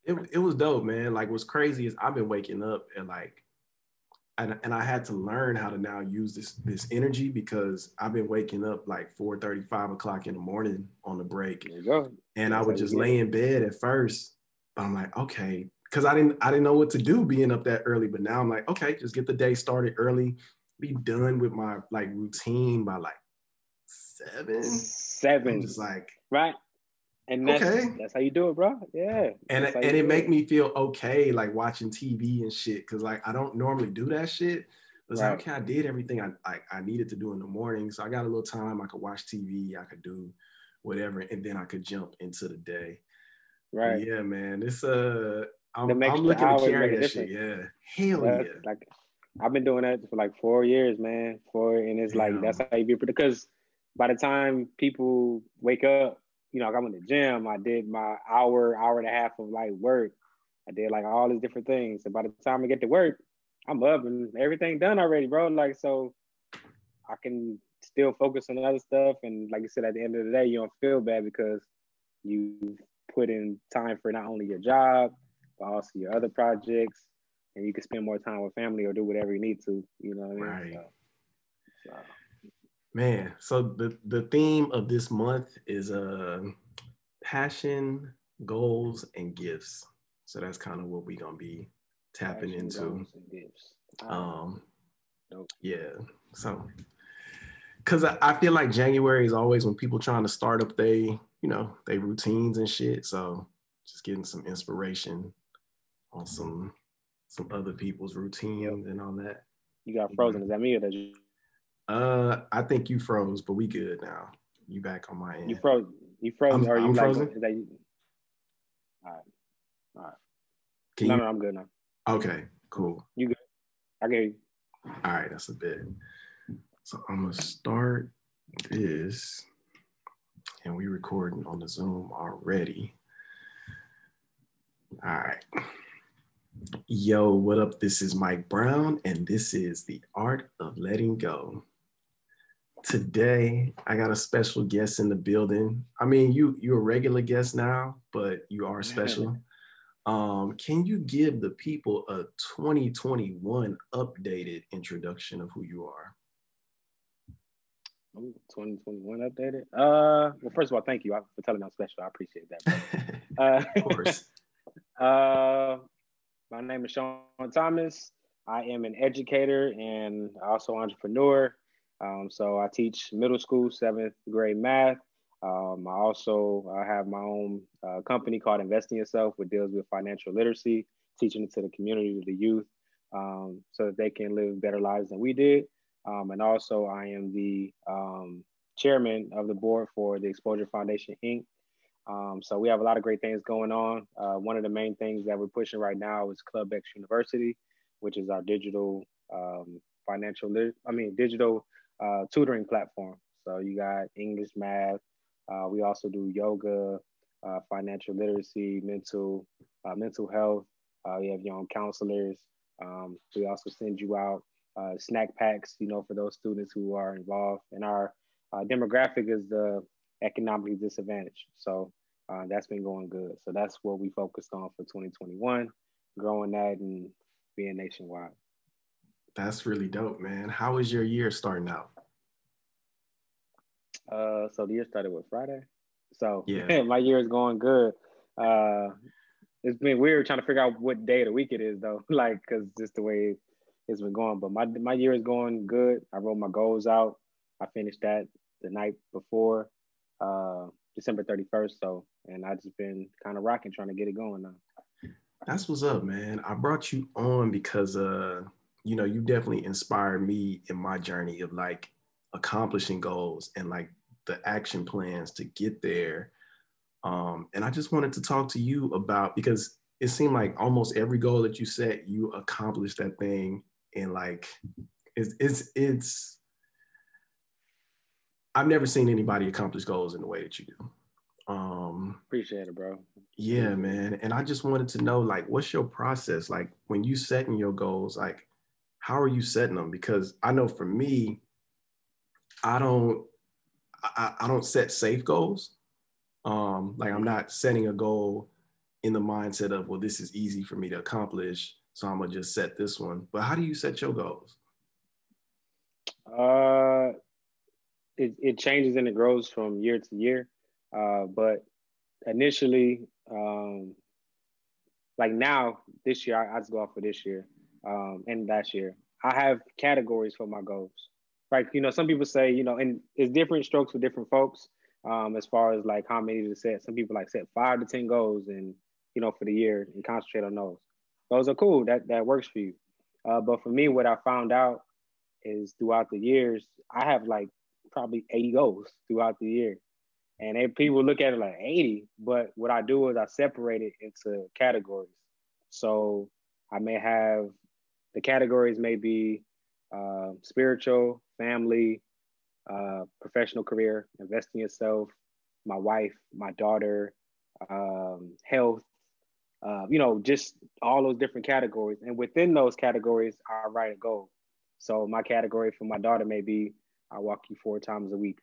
it was dope, man. Like what's crazy is I've been waking up and like and I had to learn how to now use this energy because I've been waking up like 4:30, 5 o'clock in the morning on the break. There you go. And I That's how would you just get lay it. in bed at first. But I'm like, okay, because I didn't know what to do being up that early. But now I'm like, okay, just get the day started early, be done with my like routine by like 7. I'm Seven, just like, right? And okay. that's how you do it, bro. Yeah, And that's how you and it do make it. me feel okay like watching TV and shit. Cause like I don't normally do that shit. But it's like, Right, okay, I did everything I needed to do in the morning. So I got a little time. I could watch TV, I could do whatever, and then I could jump into the day. But right. yeah, man, it's Them I'm extra looking to hours make carry a that shit. difference. Yeah. Hell That's yeah. like I've been doing that for like 4 years, man. And it's like that's Damn. how you be because by the time people wake up, like I'm in the gym, I did my hour and a half of like work. I did like all these different things. And by the time I get to work, I'm up and everything done already, bro. Like so I can still focus on other stuff. And like you said, at the end of the day, you don't feel bad because you've put in time for not only your job, but also your other projects. And you can spend more time with family or do whatever you need to. You know what I mean? Right. So Man. So the theme of this month is passion, goals, and gifts. So that's kind of what we're gonna be tapping passion, into. goals, and gifts. All right. Um, Dope. yeah. So because I feel like January is always when people trying to start up they routines and shit. So just getting some inspiration on some other people's Yep. routines and all that. You got Yeah. frozen. Is that me or that you? I think you froze, but we good now. You back on my You end. froze. You frozen. Or I'm you like? frozen. Is that you? All right. All right. Can No, you? no, I'm good now. Okay, cool. You good? I can hear you. All right, that's a bit. So I'm gonna start this, and we recording on the Zoom already. All right. Yo, what up? This is Mike Brown, and this is the Art of Letting Go. Today, I got a special guest in the building. I mean, you're a regular guest now, but you are special. Can you give the people a 2021 updated introduction of who you are? 2021 updated. Well, first of all, thank you for telling me I'm special. I appreciate that, bro. Uh, Of course. uh, my name is Sean Thomas. I am an educator and also entrepreneur. So I teach middle school, seventh grade math. I also have my own company called Invest in Yourself, which deals with financial literacy, teaching it to the community, to the youth, so that they can live better lives than we did. And also, I am the chairman of the board for the Exposure Foundation, Inc. So we have a lot of great things going on. One of the main things that we're pushing right now is Club X University, which is our digital digital tutoring platform. So you got English, math. We also do yoga, financial literacy, mental health. You have your own counselors. We also send you out snack packs, for those students who are involved. And our demographic is the economically disadvantaged. So that's been going good. So that's what we focused on for 2021, growing that and being nationwide. That's really dope, man. How is your year starting out? So the year started with Friday. So Yeah, my year is going good. Uh, it's been weird trying to figure out what day of the week it is though, like because just the way it's been going. But my year is going good. I wrote my goals out. I finished that the night before, December 31st. So and I just been kind of rocking, trying to get it going now. that's what's up, man. I brought you on because you definitely inspired me in my journey of like accomplishing goals and like the action plans to get there. And I just wanted to talk to you about because it seemed like almost every goal that you set, you accomplished that thing. And like it's I've never seen anybody accomplish goals in the way that you do. Appreciate it, bro. Yeah, Appreciate it. man. And I just wanted to know, like, what's your process? Like, when you setting your goals, like, how are you setting them? Because I know for me, I don't, I don't set safe goals. Like, I'm Mm-hmm. not setting a goal in the mindset of, well, this is easy for me to accomplish, so I'm gonna just set this one. But how do you set your goals? Uh, it changes and it grows from year to year. But initially, like now, this year, I just go off for this year, and last year, I have categories for my goals. Like, some people say, and it's different strokes for different folks, as far as like how many to set. Some people like set 5 to 10 goals and, for the year and concentrate on those. Those are cool. That works for you. But for me, what I found out is throughout the years, I have like probably 80 goals throughout the year. And people look at it like 80, but what I do is I separate it into categories. So I may have the categories may be spiritual, family, professional career, invest in yourself, my wife, my daughter, health, just all those different categories. And within those categories, I write a goal. So my category for my daughter may be, I walk you 4 times a week.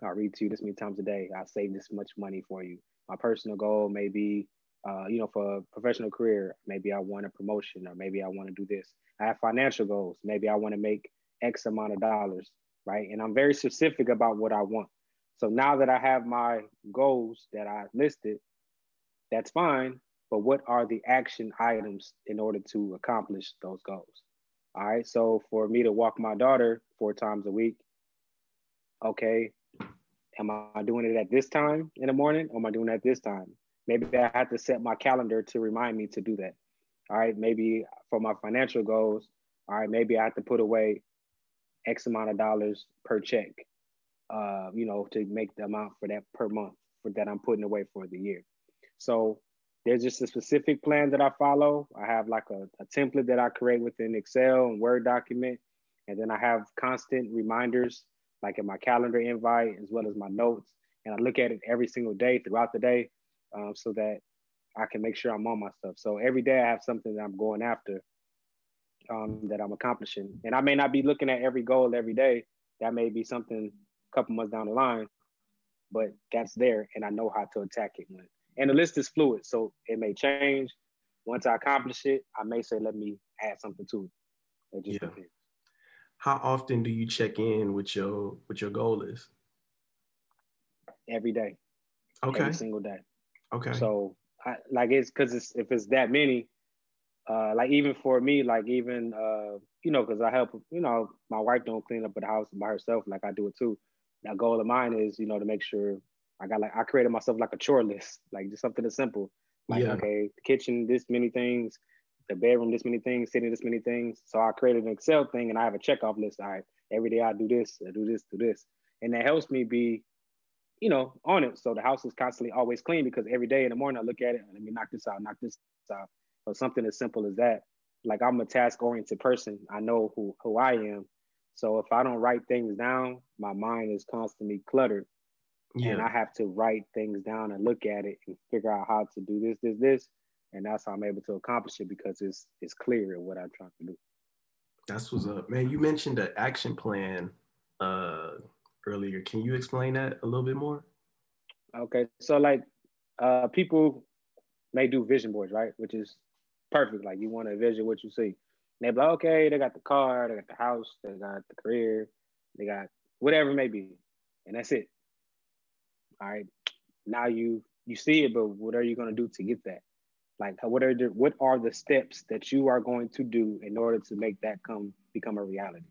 I read to you this many times a day. I save this much money for you. My personal goal may be, for a professional career, maybe I want a promotion or maybe I want to do this. I have financial goals. Maybe I want to make X amount of dollars, right? And I'm very specific about what I want. So now that I have my goals that I listed, that's fine. But what are the action items in order to accomplish those goals? All right. So for me to walk my daughter 4 times a week, okay, am I doing it at this time in the morning or am I doing it at this time? Maybe I have to set my calendar to remind me to do that. All right. Maybe for my financial goals, all right, maybe I have to put away X amount of dollars per check, to make the amount for that per month for that I'm putting away for the year. So there's just a specific plan that I follow. I have like a template that I create within Excel and Word document. And then I have constant reminders like in my calendar invite as well as my notes. And I look at it every single day throughout the day so that I can make sure I'm on my stuff. So every day I have something that I'm going after that I'm accomplishing. And I may not be looking at every goal every day. That may be something a couple months down the line, but that's there and I know how to attack it. And the list is fluid, so it may change. Once I accomplish it, I may say, let me add something to it. It just depends. How often do you check in with your goal list? Every day. Okay. Every single day. Okay. So if it's that many, like even for me, like even, because I help, my wife don't clean up the house by herself, like I do it too. That goal of mine is, to make sure I created myself like a chore list, like just something that's simple. Like, okay, the kitchen, this many things, the bedroom, this many things, sitting, this many things. So I created an Excel thing and I have a checkoff list. All right, every day I do this, I do this, do this. And that helps me be, on it. So the house is constantly always clean because every day in the morning I look at it and let me knock this out, knock this out. So something as simple as that. Like I'm a task-oriented person. I know who I am. So if I don't write things down, my mind is constantly cluttered. Yeah. And I have to write things down and look at it and figure out how to do this. And that's how I'm able to accomplish it because it's clear what I'm trying to do. That's what's up, man. You mentioned the action plan earlier. Can you explain that a little bit more? Okay. So like people may do vision boards, right? Which is perfect. Like you want to envision what you see. And they're like, okay, they got the car, they got the house, they got the career, they got whatever it may be. And that's it. All right. Now you see it, but what are you going to do to get that? Like what are the steps that you are going to do in order to make that become a reality?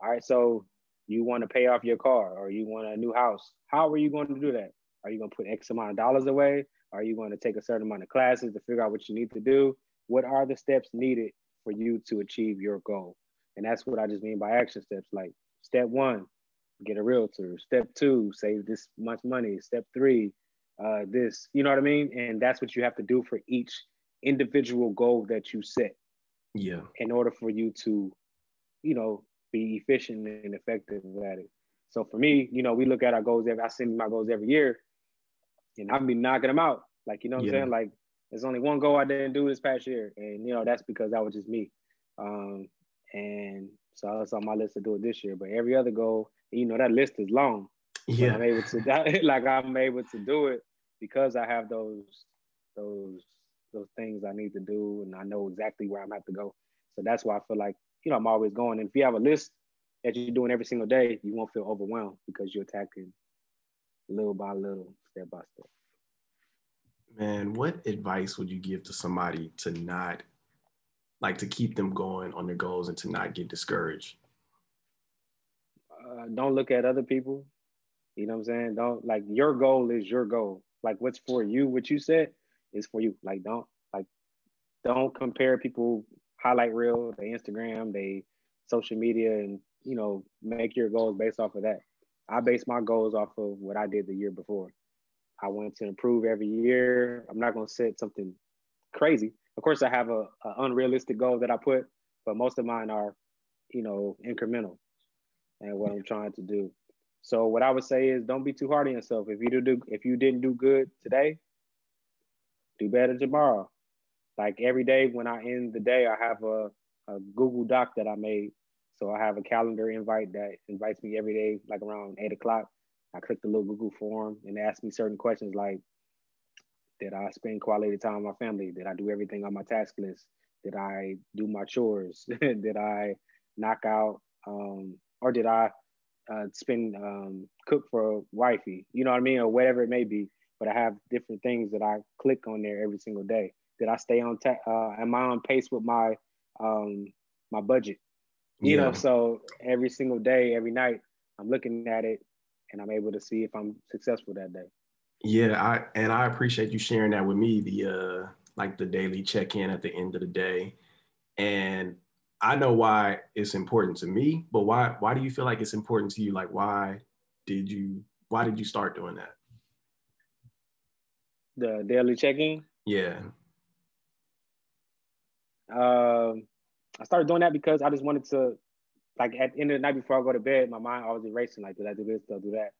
All right. So you want to pay off your car or you want a new house. How are you going to do that? Are you going to put X amount of dollars away? Are you going to take a certain amount of classes to figure out what you need to do? What are the steps needed for you to achieve your goal? And that's what I just mean by action steps. Like step 1, get a realtor. Step 2, save this much money. Step 3, this, you know what I mean? And that's what you have to do for each individual goal that you set. Yeah. In order for you to, be efficient and effective at it. So for me, we look at our goals I send my goals every year and I'll be knocking them out. Like, what I'm saying? Like there's only one goal I didn't do this past year. And, that's because that was just me. And so it's on my list to do it this year, but every other goal, that list is long. Yeah. I'm able to do it because I have those those those things I need to do, and I know exactly where I'm at to go. So that's why I feel like, you know, I'm always going. And if you have a list that you're doing every single day, you won't feel overwhelmed because you're attacking little by little, step by step. Man, what advice would you give to somebody to not like to keep them going on their goals and to not get discouraged? Don't look at other people. You know what I'm saying? Don't, like, your goal is your goal. Like, what's for you, what you said is for you. Like don't compare people highlight reel, they Instagram, they social media, and, you know, make your goals based off of that. I base my goals off of what I did the year before. I want to improve every year. I'm not going to set something crazy. Of course, I have a unrealistic goal that I put, but most of mine are, you know, incremental and what I'm trying to do. So what I would say is, don't be too hard on yourself. If you didn't do good today, do better tomorrow. Like, every day when I end the day, I have a Google Doc that I made. So I have a calendar invite that invites me every day, like around 8 o'clock. I click the little Google form and ask me certain questions like, did I spend quality time with my family? Did I do everything on my task list? Did I do my chores? Did I knock out, or did I spend cook for wifey? You know what I mean, or whatever it may be. But I have different things that I click on there every single day. Did I stay on? Am I on pace with my budget? You know, Yeah. so every single day, every night, I'm looking at it, and I'm able to see if I'm successful that day. Yeah, I appreciate you sharing that with me, the like the daily check-in at the end of the day. And I know why it's important to me, but why do you feel like it's important to you? Like why did you start doing that? The daily check-in. Yeah. Um, I started doing that because I just wanted to, like, at the end of the night before I go to bed, my mind always erasing, like, did I do this? Did I do that?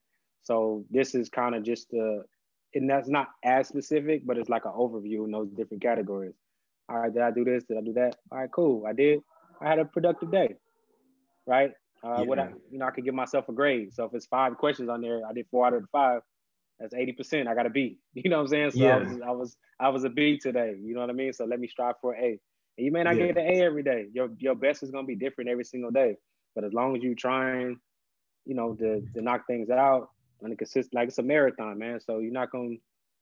So this is kind of just and that's not as specific, but it's like an overview in those different categories. All right, did I do this? Did I do that? All right, cool. I did. I had a productive day, right? Yeah. I could give myself a grade. So if it's 5 questions on there, I did 4 out of the 5. That's 80%. I got a B. You know what I'm saying? So Yeah. I was a B today. You know what I mean? So let me strive for an A. And you may not Yeah. get an A every day. Your best is gonna be different every single day. But as long as you trying, you know, to knock things out on a consistent, like, it's a marathon, man. So you're not gonna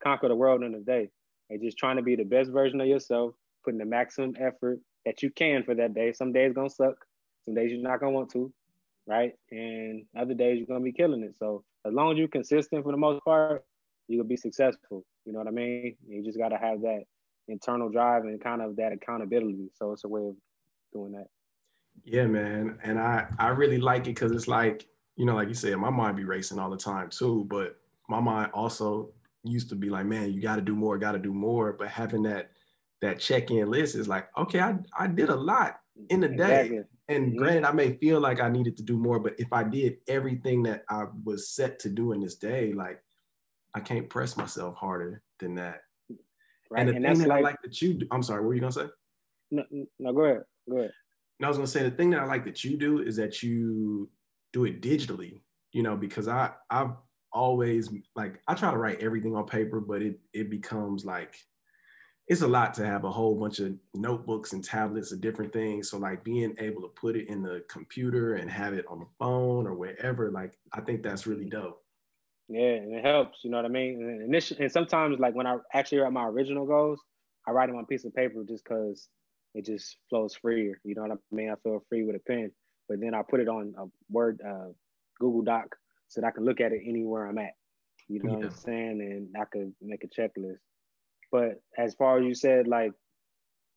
conquer the world in a day. And just trying to be the best version of yourself, putting the maximum effort that you can for that day. Some days gonna suck. Some days you're not gonna want to, right? And other days you're gonna be killing it. So as long as you're consistent for the most part, you'll be successful. You know what I mean? You just gotta have that internal drive and kind of that accountability. So it's a way of doing that. Yeah, man. And I really like it because it's like, like you said, my mind be racing all the time too. But my mind also used to be like, man, you gotta do more, gotta do more. But having that check-in list is like, okay, I did a lot in the day. Exactly. And Mm-hmm. granted, I may feel like I needed to do more, but if I did everything that I was set to do in this day, like I can't press myself harder than that. And Right. the And thing that's that I like, like that you do, I'm sorry, what were you gonna say? no, no, go ahead. Go ahead. And I was gonna say the thing that I like that you do is that you do it digitally, because I've always like I try to write everything on paper, but it becomes like it's a lot to have a whole bunch of notebooks and tablets of different things. So like being able to put it in the computer and have it on the phone or wherever, like I think that's really dope. Yeah, and it helps. You know what I mean? And sometimes, like, when I actually write my original goals, I write them on a piece of paper just because it just flows freer. You know what I mean? I feel free with a pen, but then I put it on a Word, Google Doc, so that I can look at it anywhere I'm at. You know what I'm Yeah. saying? And I could make a checklist. But as far as you said, like,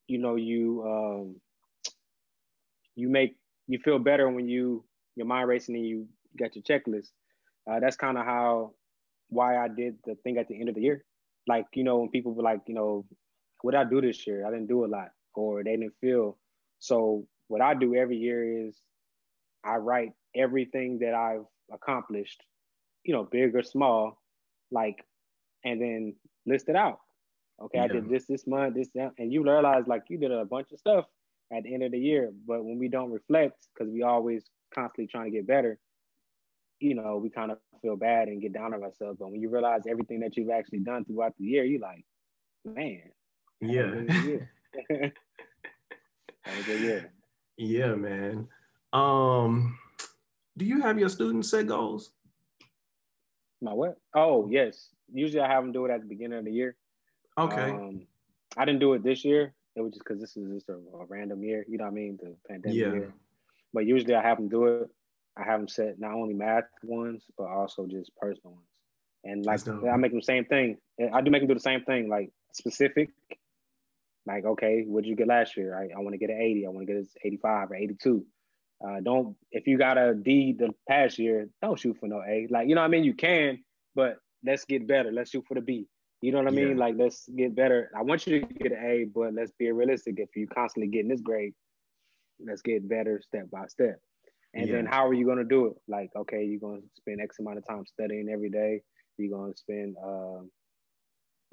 you know, you make you feel better when your mind racing and you got your checklist. That's kind of how why I did the thing at the end of the year. Like, you know, when people were like, you know, what did I do this year? I didn't do a lot, or they didn't feel. So what I do every year is I write everything that I've accomplished, you know, big or small, like, and then list it out. Okay, I Yeah. did this month, this, that, and you realize, like, you did a bunch of stuff at the end of the year. But when we don't reflect, because we always constantly trying to get better, you know, we kind of feel bad and get down on ourselves. But when you realize everything that you've actually done throughout the year, you like, Man, I had a Yeah. good year. Had a good year. Yeah, man. Um, do you have your students set goals? My what? Oh, yes. Usually I have them do it at the beginning of the year. Okay. Um, I didn't do it this year. It was just because this is just a random year. You know what I mean? The pandemic Yeah, year. But usually I have them do it. I have them set not only math ones, but also just personal ones. And like that's dope. I make them same thing. I do make them do the same thing, like specific. Like, okay, what did you get last year? I want to get an 80. I want to get an 85 or 82. Don't if you got a D the past year, don't shoot for no A. Like, you know what I mean? You can, but let's get better. Let's shoot for the B. You know what I mean? Yeah, Like, let's get better. I want you to get an A, but let's be realistic. If you constantly getting this grade, let's get better step by step. And yeah, then how are you going to do it? Like, okay, you're going to spend X amount of time studying every day. You're going to spend,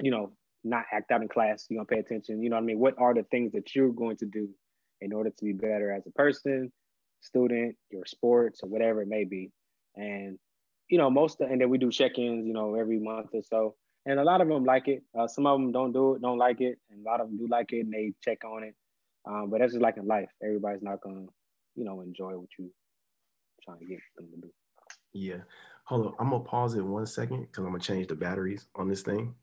you know, not act out in class. You're going to pay attention. You know what I mean? What are the things that you're going to do in order to be better as a person, student, your sports, or whatever it may be? And, you know, and then we do check-ins, you know, every month or so. And a lot of them like it. Some of them don't do it, don't like it. And a lot of them do like it and they check on it. But that's just like in life. Everybody's not going to, you know, enjoy what you trying to get them to do. yeah. Hold on, I'm gonna pause it 1 second because I'm gonna change the batteries on this thing.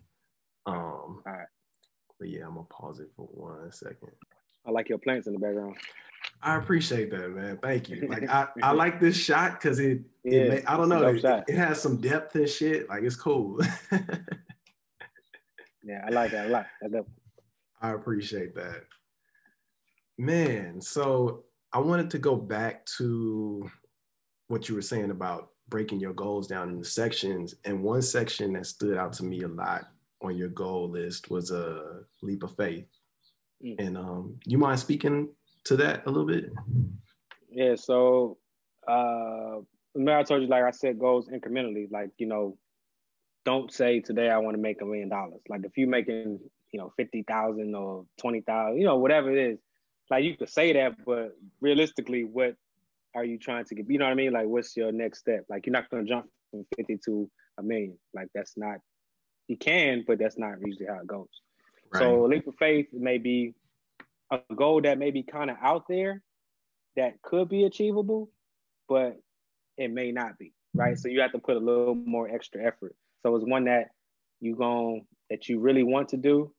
All right. But yeah, I'm gonna pause it for 1 second. I like your plants in the background. I appreciate that, man. Thank you. Like I like this shot because Yeah, I don't it's a know, dope shot. it has some depth and shit. Like it's cool. Yeah, I like it a lot. That's dope. I appreciate that. Man, so I wanted to go back to what you were saying about breaking your goals down into sections. And one section that stood out to me a lot on your goal list was a leap of faith. Mm. And you mind speaking to that a little bit? Yeah, so remember I told you like I set goals incrementally. Like, you know, don't say today I want to make $1 million. Like if you're making, you know, 50,000 or 20,000, you know, whatever it is, like you could say that, but realistically, what are you trying to get? You know what I mean? Like, what's your next step? Like, you're not going to jump from 50 to $1 million. Like, that's not, you can, but that's not usually how it goes. Right. So, a leap of faith may be a goal that may be kind of out there that could be achievable, but it may not be, right? So, you have to put a little more extra effort. So, it's one that that you really want to do,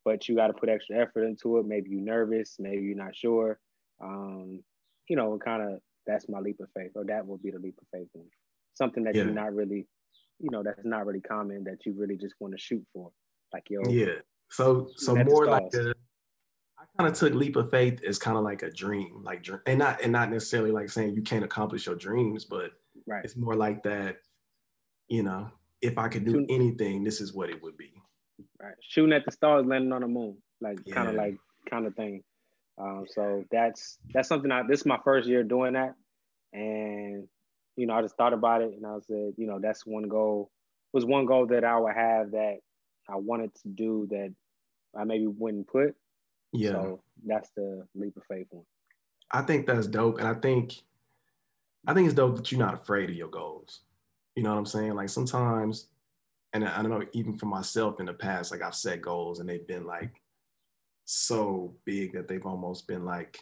but you got to put extra effort into it. Maybe you're nervous, maybe you're not sure. You know, kind of that's my leap of faith, or that will be the leap of faith one. Something that Yeah. you're not really, you know, that's not really common that you really just want to shoot for. Like Yeah. So more like I kind of took leap of faith as kind of like a dream, like and not necessarily like saying you can't accomplish your dreams, but right. It's more like that, you know, if I could do anything, this is what it would be. Right. Shooting at the stars, landing on the moon, like Yeah. kind of thing. So that's something this is my first year doing that. And, you know, I just thought about it and I said, you know, that's one goal that I would have that I wanted to do that I maybe wouldn't put. Yeah. So that's the leap of faith one. I think that's dope. And I think it's dope that you're not afraid of your goals. You know what I'm saying? Like sometimes, and I don't know, even for myself in the past, like I've set goals and they've been like so big that they've almost been like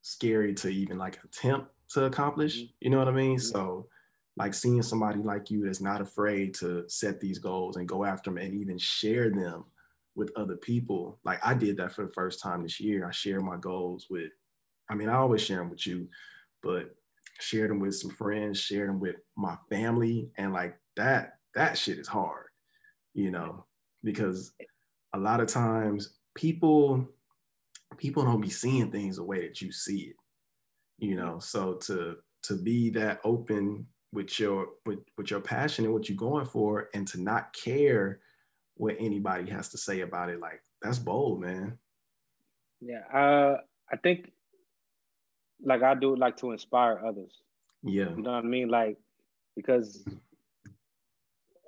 scary to even like attempt to accomplish. Mm-hmm. You know what I mean? Mm-hmm. So like seeing somebody like you that's not afraid to set these goals and go after them and even share them with other people. Like I did that for the first time this year. I shared my goals with, I mean, I always share them with you, but shared them with some friends, shared them with my family. And like that shit is hard, you know, because a lot of times people don't be seeing things the way that you see it, you know. So to be that open with your passion and what you're going for, and to not care what anybody has to say about it, like that's bold, man. Yeah, I think like I do like to inspire others. Yeah. You know what I mean? Like because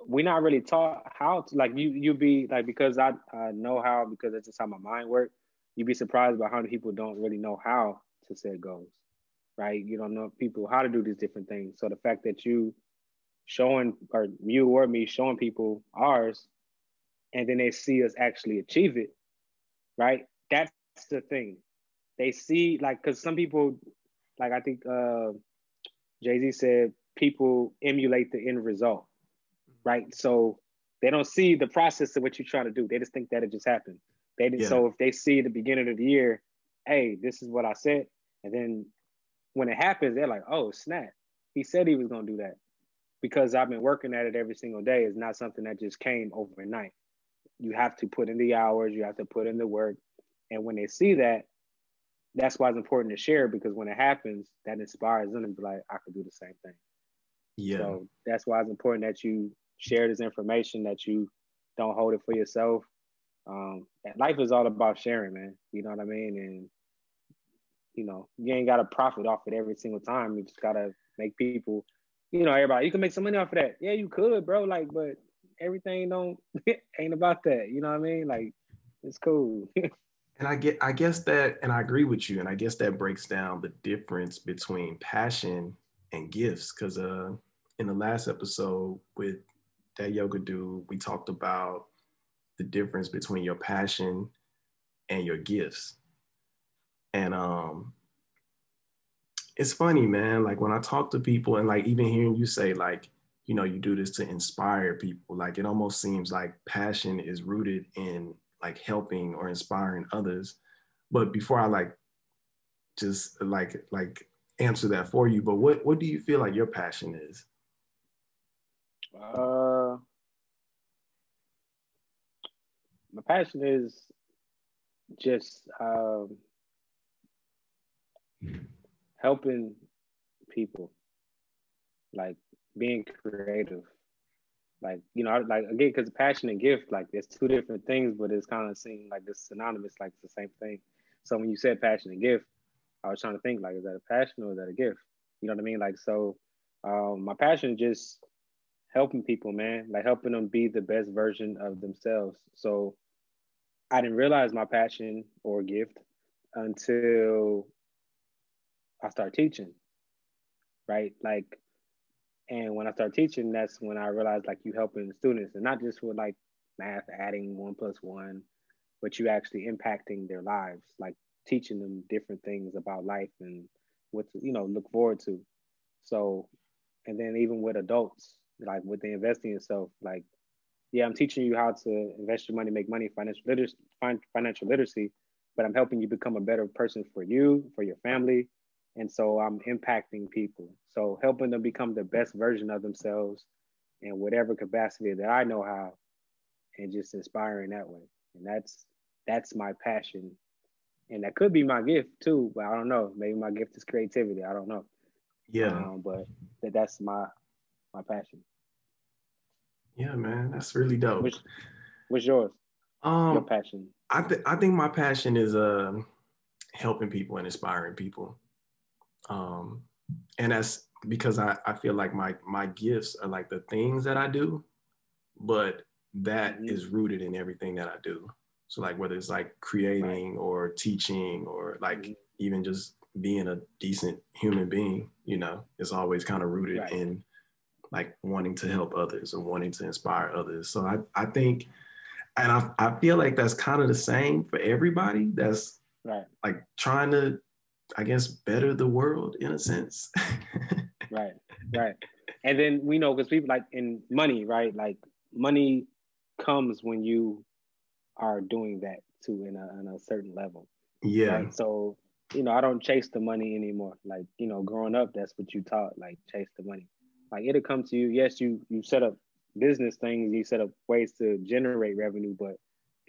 we're not really taught how to, like you be like, because I know how, because that's just how my mind works. You'd be surprised by how many people don't really know how to set goals, right? You don't know people how to do these different things. So the fact that you or me showing people ours, and then they see us actually achieve it, right? That's the thing. They see, like, because some people, like, I think Jay-Z said, people emulate the end result, right? So they don't see the process of what you're trying to do. They just think that it just happened. They didn't. Yeah. So if they see the beginning of the year, hey, this is what I said, and then when it happens, they're like, oh snap, he said he was gonna do that, because I've been working at it every single day. It's not something that just came overnight. You have to put in the hours, you have to put in the work, and when they see that, that's why it's important to share, because when it happens, that inspires them to be like, I could do the same thing. Yeah. So that's why it's important that you share this information, that you don't hold it for yourself. Life is all about sharing, man. You know what I mean? And you ain't got to profit off it every single time. You just gotta make people, everybody. You can make some money off of that. Yeah, you could, bro. Like, but everything don't ain't about that. You know what I mean? Like, it's cool. And I guess that, and I agree with you. And I guess that breaks down the difference between passion and gifts. Because in the last episode with that yoga dude, we talked about the difference between your passion and your gifts. And it's funny, man. Like when I talk to people, and like even hearing you say, like, you do this to inspire people, like it almost seems like passion is rooted in like helping or inspiring others. But before I just answer that for you, but what do you feel like your passion is? My passion is just helping people, like being creative. Like, like again, because passion and gift, like there's two different things, but it's kind of seem like it's synonymous, like it's the same thing. So when you said passion and gift, I was trying to think, like, is that a passion or is that a gift? You know what I mean? Like, so my passion is just helping people, man, like helping them be the best version of themselves. So I didn't realize my passion or gift until I started teaching, right? Like, and when I started teaching, that's when I realized, like, you helping students, and not just with like math, adding 1+1, but you actually impacting their lives, like teaching them different things about life and what to, look forward to. So, and then even with adults, like with the investing yourself, like, yeah, I'm teaching you how to invest your money, make money, financial literacy, but I'm helping you become a better person for you, for your family. And so I'm impacting people. So helping them become the best version of themselves in whatever capacity that I know how, and just inspiring that way. And that's my passion. And that could be my gift too, but I don't know. Maybe my gift is creativity. I don't know. Yeah. But that's my passion. Yeah, man, that's really dope. What's yours? Your passion? I think my passion is helping people and inspiring people. And that's because I feel like my gifts are like the things that I do, but that is rooted in everything that I do. So like whether it's like creating or teaching or like even just being a decent human being, it's always kind of rooted in like wanting to help others or wanting to inspire others. So I think, and I feel like that's kind of the same for everybody that's like trying to, I guess, better the world in a sense. Right. And then we know, because people like in money, right? Like money comes when you are doing that too in a certain level. Yeah. Right. So, I don't chase the money anymore. Like, growing up, that's what you taught, like chase the money. Like it'll come to you. Yes, you set up business things, you set up ways to generate revenue, but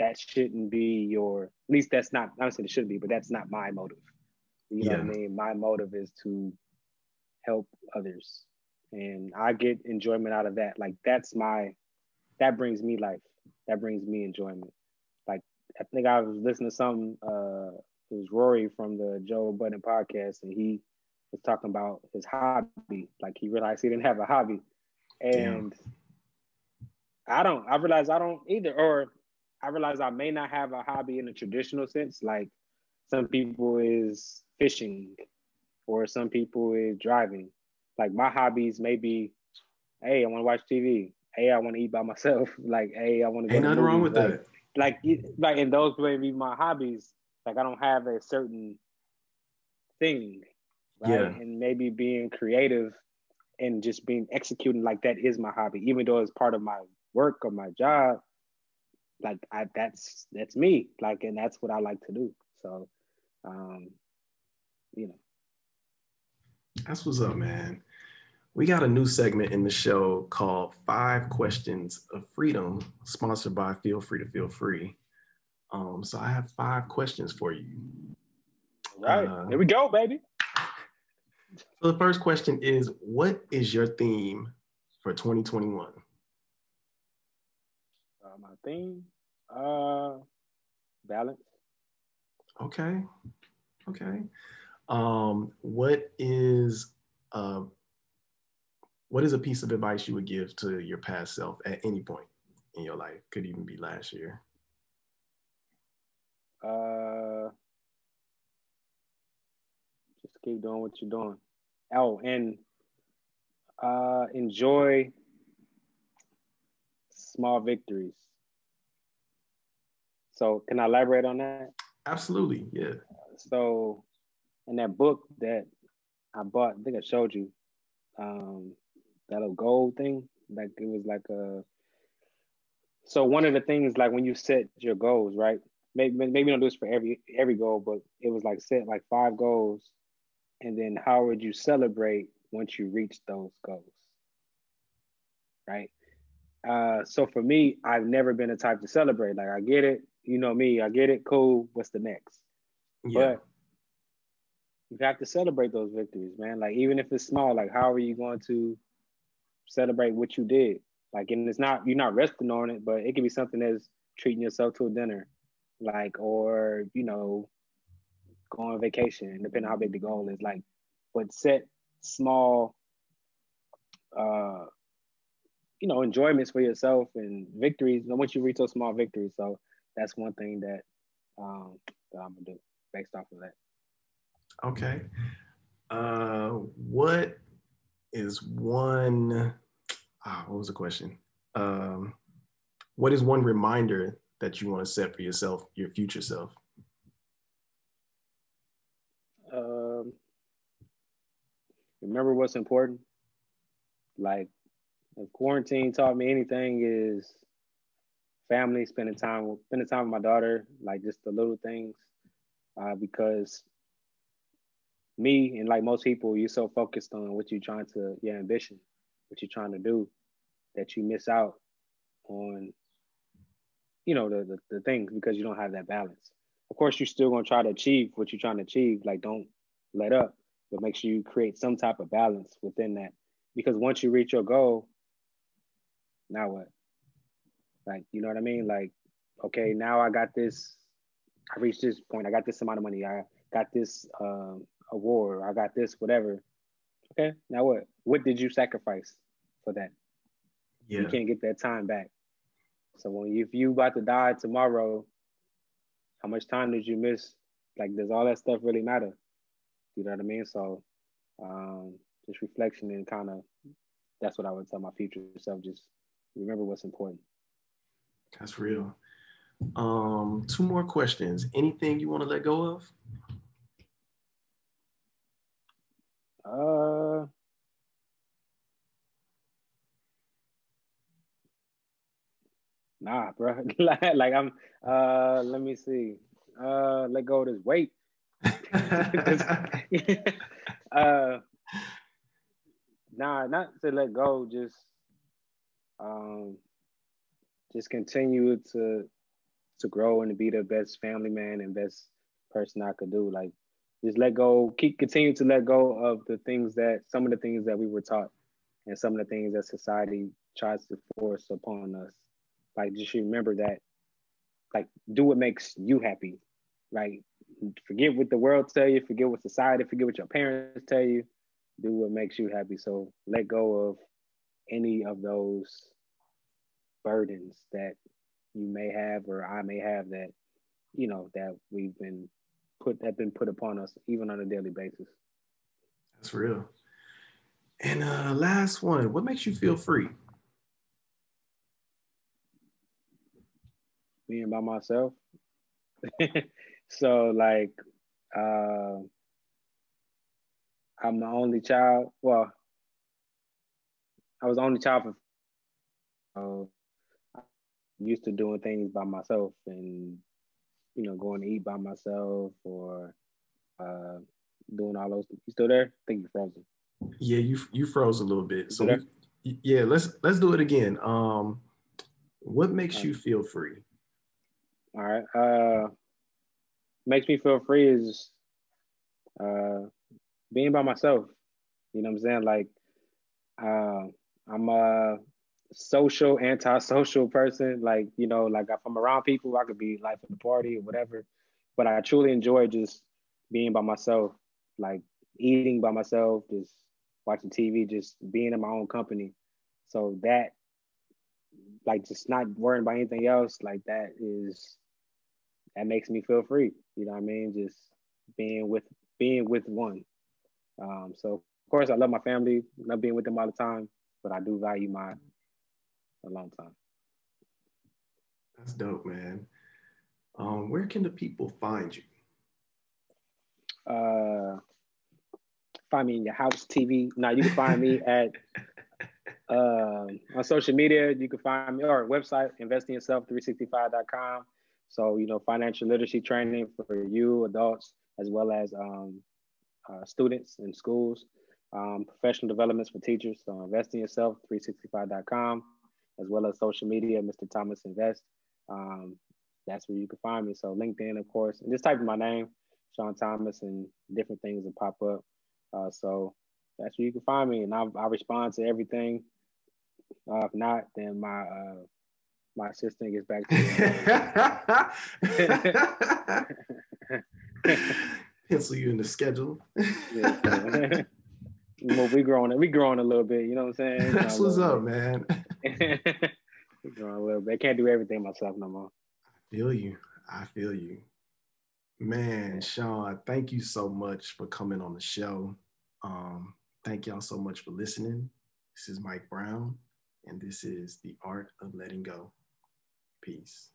that shouldn't be at least that's not, I'm not saying it should be, but that's not my motive. You know what I mean? My motive is to help others. And I get enjoyment out of that. Like that brings me life. That brings me enjoyment. Like I think I was listening to something, it was Rory from the Joe Budden podcast, and he was talking about his hobby. Like he realized he didn't have a hobby. And I realized I don't either, or I realized I may not have a hobby in a traditional sense. Like some people is fishing, or some people is driving. Like my hobbies may be, hey, I want to watch TV. hey, I want to eat by myself. Like, hey, I want to go Ain't to nothing wrong movies. with that. Like, and those may be my hobbies. Like, I don't have a certain thing, right? Yeah, And maybe being creative and just being executing like that is my hobby, even though it's part of my work or my job. Like, that's me. Like, and that's what I like to do. So, um, you know. that's what's up, man. We got a new segment in the show called Five Questions of Freedom, sponsored by Feel Free to Feel Free. So I have five questions for you. All right, Uh, here we go, baby. so the first question is, what is your theme for 2021? My theme, uh, balance. Okay, okay. Um, what is uh, what is a piece of advice you would give to your past self at any point in your life? Could even be last year. Uh, just keep doing what you're doing. Oh, and enjoy small victories. So, can I elaborate on that? Absolutely, yeah. So, in that book that I bought, I think I showed you, um, that little gold thing. Like it was like a. So one of the things, like when you set your goals, right? Maybe don't do this for every goal, but it was like set like 5 goals, and then how would you celebrate once you reach those goals, right? So for me, I've never been the type to celebrate. Like I get it, you know me, I get it, cool. What's the next? Yeah. But you have to celebrate those victories, man. Like even if it's small, like how are you going to celebrate what you did? Like, and it's not you're not resting on it, but it could be something as treating yourself to a dinner, like, or go on vacation, depending on how big the goal is. Like, but set small, uh, enjoyments for yourself and victories. And once you reach those small victories, so that's one thing that I'm gonna do based off of that. Okay. What is one? What was the question? Um, what is one reminder that you want to set for yourself, your future self? Um, Remember what's important. Like, if quarantine taught me anything, is family, spending time with my daughter, like just the little things. Because me and like most people, you're so focused on your ambition, what you're trying to do, that you miss out on, the things because you don't have that balance. Of course, you're still gonna try to achieve what you're trying to achieve. Like, don't let up, but make sure you create some type of balance within that. Because once you reach your goal, now what? Like, you know what I mean? Like, okay, now I got this. I reached this point. I got this amount of money. I got this award. I got this whatever. Okay, now what? What did you sacrifice for that? You Yeah, can't get that time back. So if you about to die tomorrow, how much time did you miss? Like, does all that stuff really matter? You know what I mean? So, just reflection and kind of that's what I would tell my future self. Just remember what's important. that's real. Two more questions. Anything you want to let go of? Uh, Nah, bro. Like I'm. Let me see. Let go of this weight. This, uh, nah, not to let go. Um, just continue to grow and to be the best family man and best person I could do. Like, just let go. Continue to let go of some of the things that we were taught, and some of the things that society tries to force upon us. Like, just remember that. Like, do what makes you happy. Like, forget what the world tell you, forget what society, forget what your parents tell you. Do what makes you happy. So let go of any of those burdens that you may have or I may have that we've been put upon us even on a daily basis. That's real. And last one, what makes you feel free? being by myself. So like, uh, I'm the only child. Well, I was the only child for used to doing things by myself and going to eat by myself or uh, doing all those. You still there? I think you're frozen. Yeah, you froze a little bit. You So still there? yeah, let's do it again. What makes All you feel free? right. Makes me feel free is uh, being by myself. You know what I'm saying? Like, uh, I'm a social, antisocial person. Like, like if I'm around people, I could be life of the party or whatever. But I truly enjoy just being by myself, like eating by myself, just watching TV, just being in my own company. So that, like, just not worrying about anything else, like that makes me feel free. You know what I mean? Just being with one. So of course I love my family, love being with them all the time, but I do value my alone time. That's dope, man. Where can the people find you? Uh, Find me in your house TV. Now you can find me at on social media. You can find me or website investingyourself365.com. So financial literacy training for you adults as well as students in schools, professional developments for teachers. So investingyourself365.com as well as social media, Mr. Thomas Invest. Um, that's where you can find me. So LinkedIn, of course, and just type in my name, Sean Thomas, and different things will pop up. So that's where you can find me, and I respond to everything. If not, then my assistant gets back to Pencil you in the schedule. yeah, so. Well, we growing a little bit, you know what I'm saying? That's what's up, man. We growing a little bit. I can't do everything myself no more. I feel you. I feel you. Man, Yeah. Sean, thank you so much for coming on the show. Thank y'all so much for listening. This is Mike Brown, and this is The Art of Letting Go. Peace.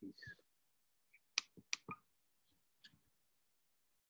Peace.